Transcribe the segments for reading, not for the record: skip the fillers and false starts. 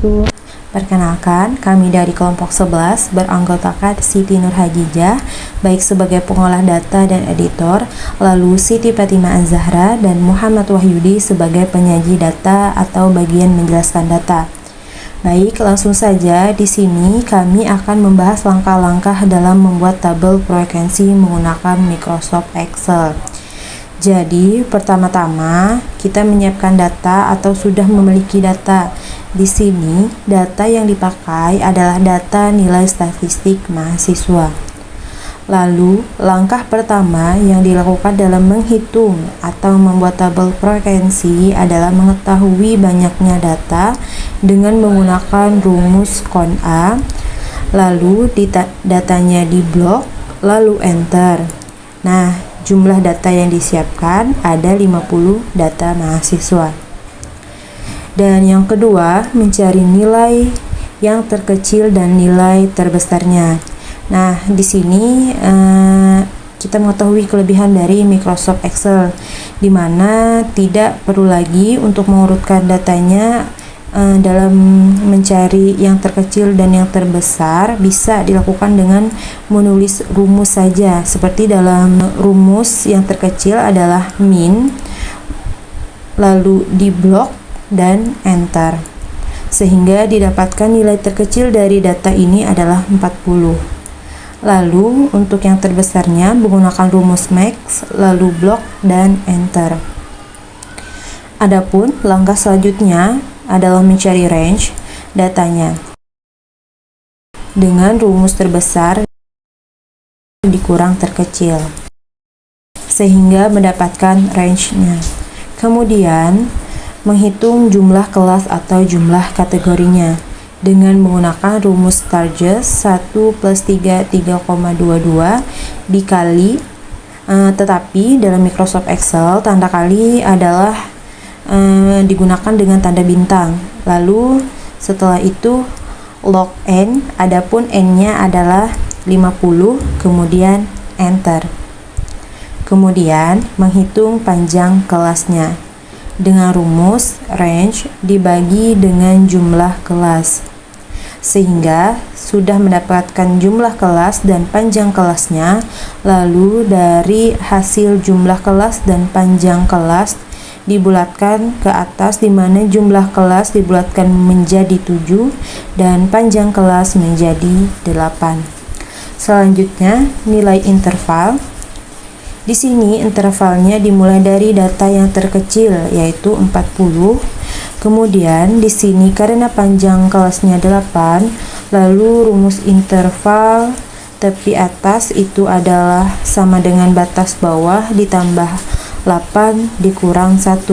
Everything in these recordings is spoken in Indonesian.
wabarakatuh. Perkenalkan, kami dari kelompok 11 beranggotakan Siti Nurhajijah, baik sebagai pengolah data dan editor, lalu Siti Fatimah Az-Zahra dan Muhammad Wahyudi sebagai penyaji data atau bagian menjelaskan data. Baik, langsung saja di sini kami akan membahas langkah-langkah dalam membuat tabel frekuensi menggunakan Microsoft Excel. Jadi, pertama-tama kita menyiapkan data atau sudah memiliki data. Di sini, data yang dipakai adalah data nilai statistik mahasiswa. Lalu, langkah pertama yang dilakukan dalam menghitung atau membuat tabel frekuensi adalah mengetahui banyaknya data dengan menggunakan rumus CONA. Lalu, datanya diblok, lalu enter. Nah, jumlah data yang disiapkan ada 50 data mahasiswa. Dan yang kedua, mencari nilai yang terkecil dan nilai terbesarnya. Nah, di sini kita mengetahui kelebihan dari Microsoft Excel, di mana tidak perlu lagi untuk mengurutkan datanya dalam mencari yang terkecil dan yang terbesar. Bisa dilakukan dengan menulis rumus saja. Seperti dalam rumus, yang terkecil adalah min, lalu diblok dan enter, sehingga didapatkan nilai terkecil dari data ini adalah 40. Lalu untuk yang terbesarnya menggunakan rumus max, lalu blok dan enter. Adapun langkah selanjutnya adalah mencari range datanya dengan rumus terbesar dikurang terkecil, sehingga mendapatkan range-nya. Kemudian menghitung jumlah kelas atau jumlah kategorinya dengan menggunakan rumus Sturges 1 plus 3 3,22 dikali, tetapi dalam Microsoft Excel tanda kali adalah digunakan dengan tanda bintang. Lalu setelah itu log n, adapun n-nya adalah 50, kemudian enter. Kemudian menghitung panjang kelasnya dengan rumus range dibagi dengan jumlah kelas, sehingga sudah mendapatkan jumlah kelas dan panjang kelasnya. Lalu dari hasil jumlah kelas dan panjang kelas dibulatkan ke atas, di mana jumlah kelas dibulatkan menjadi 7 dan panjang kelas menjadi 8. Selanjutnya, nilai interval. Di sini intervalnya dimulai dari data yang terkecil, yaitu 40. Kemudian di sini karena panjang kelasnya 8, lalu rumus interval tepi atas itu adalah sama dengan batas bawah ditambah 8 dikurang 1.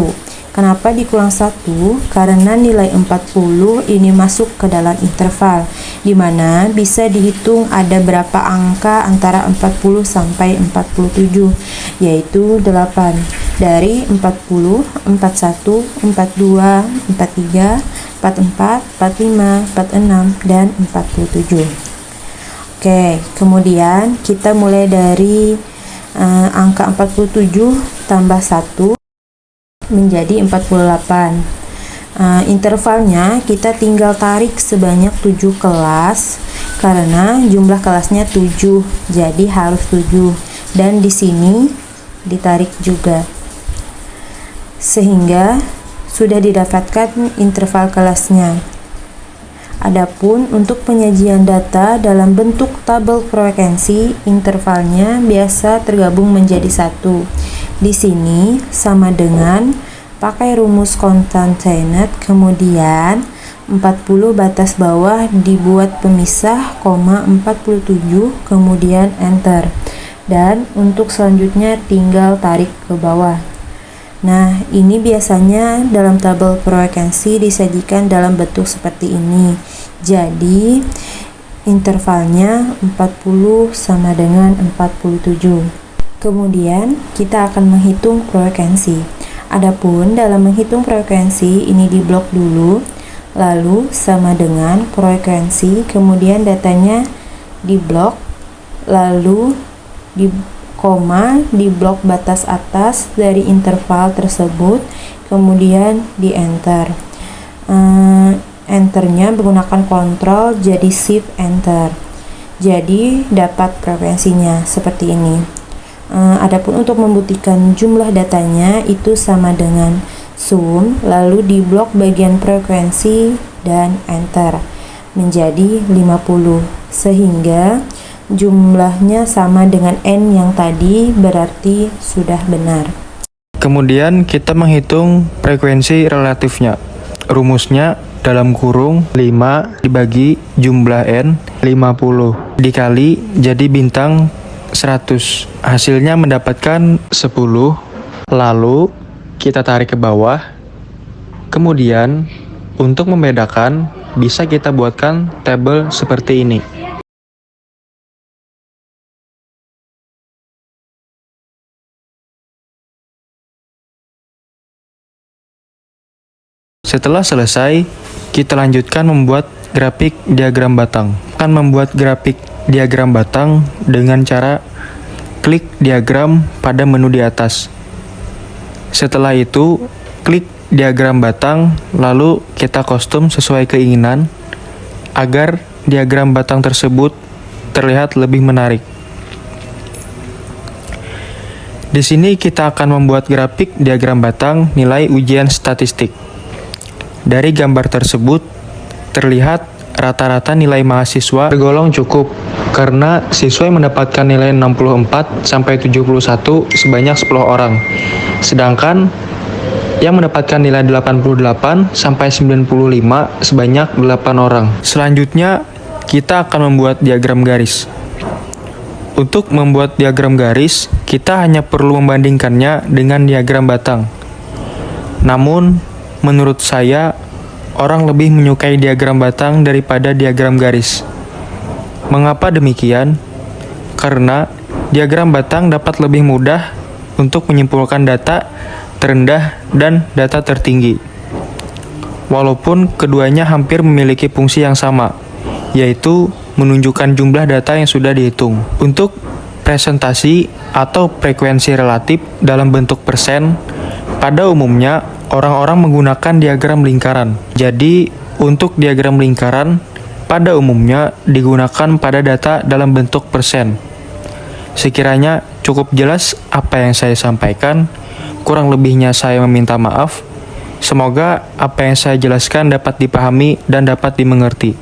Kenapa dikurang 1? Karena nilai 40 ini masuk ke dalam interval, di mana bisa dihitung ada berapa angka antara 40 sampai 47, yaitu 8. Dari 40, 41, 42, 43, 44, 45, 46, dan 47. Oke, kemudian kita mulai dari angka 47 tambah 1 menjadi 48. Intervalnya kita tinggal tarik sebanyak 7 kelas karena jumlah kelasnya 7, jadi harus 7, dan di sini ditarik juga, sehingga sudah didapatkan interval kelasnya. Adapun untuk penyajian data dalam bentuk tabel frekuensi, intervalnya biasa tergabung menjadi 1. Di sini sama dengan pakai rumus concatenate, kemudian 40 batas bawah dibuat pemisah, 47, kemudian enter. Dan untuk selanjutnya tinggal tarik ke bawah. Nah, ini biasanya dalam tabel frekuensi disajikan dalam bentuk seperti ini. Jadi, intervalnya 40 sama dengan 47. Kemudian, kita akan menghitung frekuensi. Adapun dalam menghitung frekuensi, ini diblok dulu, lalu sama dengan frekuensi, kemudian datanya diblok, lalu di koma di blok batas atas dari interval tersebut, kemudian di enter. enternya menggunakan kontrol jadi shift enter. Jadi dapat frekuensinya seperti ini. Adapun untuk membuktikan jumlah datanya itu sama dengan sum, lalu di blok bagian frekuensi dan enter menjadi 50, sehingga jumlahnya sama dengan N yang tadi, berarti sudah benar. Kemudian kita menghitung frekuensi relatifnya. Rumusnya dalam kurung 5 dibagi jumlah N 50 dikali jadi bintang 100. Hasilnya mendapatkan 10. Lalu kita tarik ke bawah. Kemudian untuk membedakan bisa kita buatkan tabel seperti ini. Setelah selesai, kita lanjutkan membuat grafik diagram batang. Akan membuat grafik diagram batang dengan cara klik diagram pada menu di atas. Setelah itu, klik diagram batang, lalu kita custom sesuai keinginan agar diagram batang tersebut terlihat lebih menarik. Di sini kita akan membuat grafik diagram batang nilai ujian statistik. Dari gambar tersebut, terlihat rata-rata nilai mahasiswa tergolong cukup karena siswa yang mendapatkan nilai 64-71 sebanyak 10 orang. Sedangkan yang mendapatkan nilai 88-95 sebanyak 8 orang. Selanjutnya, kita akan membuat diagram garis. Untuk membuat diagram garis, kita hanya perlu membandingkannya dengan diagram batang. Namun, menurut saya, orang lebih menyukai diagram batang daripada diagram garis. Mengapa demikian? Karena diagram batang dapat lebih mudah untuk menyimpulkan data terendah dan data tertinggi. Walaupun keduanya hampir memiliki fungsi yang sama, yaitu menunjukkan jumlah data yang sudah dihitung. Untuk presentasi atau frekuensi relatif dalam bentuk persen, pada umumnya orang-orang menggunakan diagram lingkaran. Jadi, untuk diagram lingkaran, pada umumnya digunakan pada data dalam bentuk persen. Sekiranya cukup jelas apa yang saya sampaikan, kurang lebihnya saya meminta maaf. Semoga apa yang saya jelaskan dapat dipahami dan dapat dimengerti.